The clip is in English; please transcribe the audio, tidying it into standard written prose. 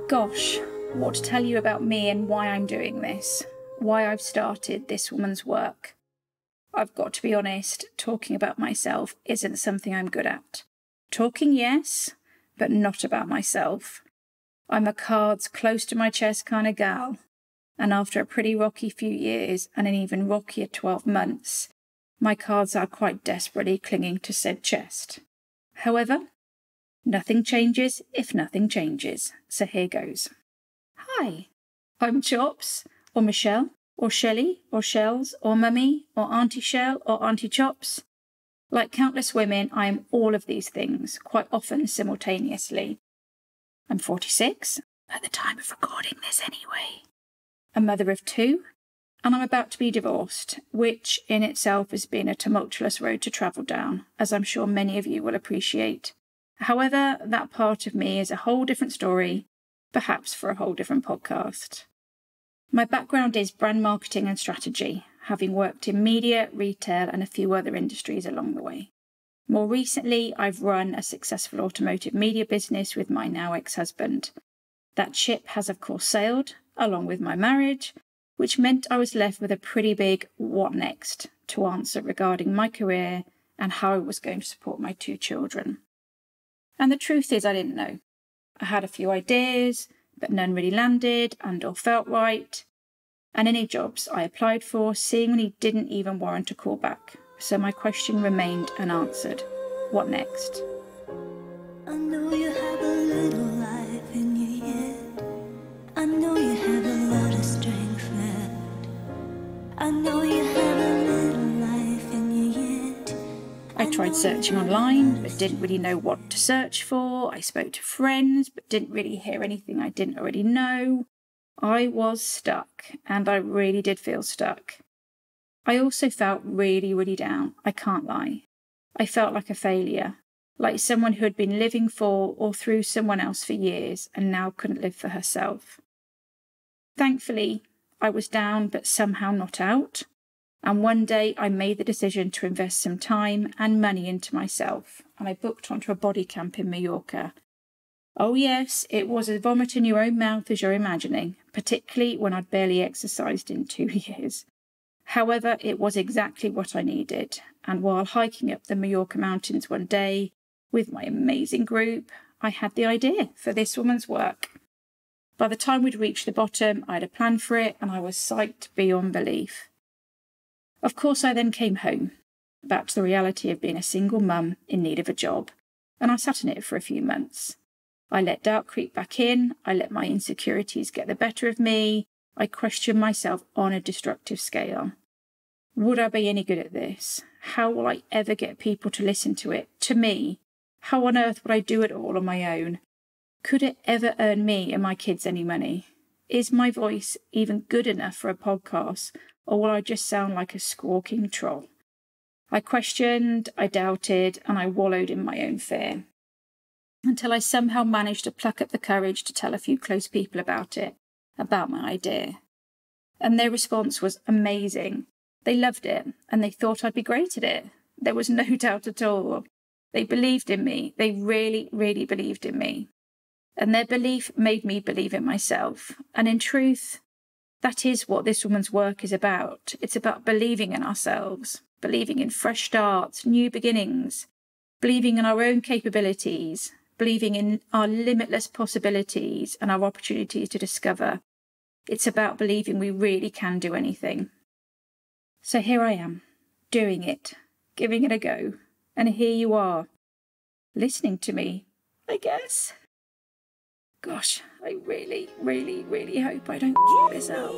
Gosh, what to tell you about me and why I'm doing this, why I've started This Woman's Work. I've got to be honest, talking about myself isn't something I'm good at. Talking, yes, but not about myself. I'm a cards close to my chest kind of gal, and after a pretty rocky few years and an even rockier 12 months, my cards are quite desperately clinging to said chest. However, nothing changes if nothing changes, so here goes. Hi, I'm Chops, or Michelle, or Shelley, or Shells, or Mummy, or Auntie Shell, or Aunty Chops. Like countless women, I am all of these things, quite often simultaneously. I'm 46, at the time of recording this anyway. A mother of 2, and I'm about to be divorced, which in itself has been a tumultuous road to travel down, as I'm sure many of you will appreciate. However, that part of me is a whole different story, perhaps for a whole different podcast. My background is brand marketing and strategy, having worked in media, retail, and a few other industries along the way. More recently, I've run a successful automotive media business with my now ex-husband. That ship has of course sailed, along with my marriage, which meant I was left with a pretty big what next to answer regarding my career and how I was going to support my 2 children. And the truth is I didn't know. I had a few ideas, but none really landed and or felt right. And any jobs I applied for seemingly didn't even warrant a call back. So my question remained unanswered. What next? I know you have a little life in you yet. I know you have a lot of strength left. I know you have a little life in you yet. I tried searching online, but didn't really know what to search for. I spoke to friends, but didn't really hear anything I didn't already know. I was stuck, and I really did feel stuck. I also felt really, really down, I can't lie. I felt like a failure, like someone who had been living for or through someone else for years and now couldn't live for herself. Thankfully, I was down but somehow not out. And one day I made the decision to invest some time and money into myself, and I booked onto a body camp in Mallorca. Oh yes, it was as vomit in your own mouth as you're imagining, particularly when I'd barely exercised in 2 years. However, it was exactly what I needed, and while hiking up the Mallorca mountains one day with my amazing group, I had the idea for This Woman's Work. By the time we'd reached the bottom, I had a plan for it, and I was psyched beyond belief. Of course, I then came home, back to the reality of being a single mum in need of a job, and I sat in it for a few months. I let doubt creep back in, I let my insecurities get the better of me, I questioned myself on a destructive scale. Would I be any good at this? How will I ever get people to listen to it, to me? How on earth would I do it all on my own? Could it ever earn me and my kids any money? Is my voice even good enough for a podcast, or will I just sound like a squawking troll? I questioned, I doubted, and I wallowed in my own fear. Until I somehow managed to pluck up the courage to tell a few close people about it, about my idea. And their response was amazing. They loved it, and they thought I'd be great at it. There was no doubt at all. They believed in me. They really, really believed in me. And their belief made me believe in myself. And in truth, that is what This Woman's Work is about. It's about believing in ourselves, believing in fresh starts, new beginnings, believing in our own capabilities, believing in our limitless possibilities and our opportunities to discover. It's about believing we really can do anything. So here I am, doing it, giving it a go. And here you are, listening to me, I guess. Gosh, I really, really, really hope I don't f this up.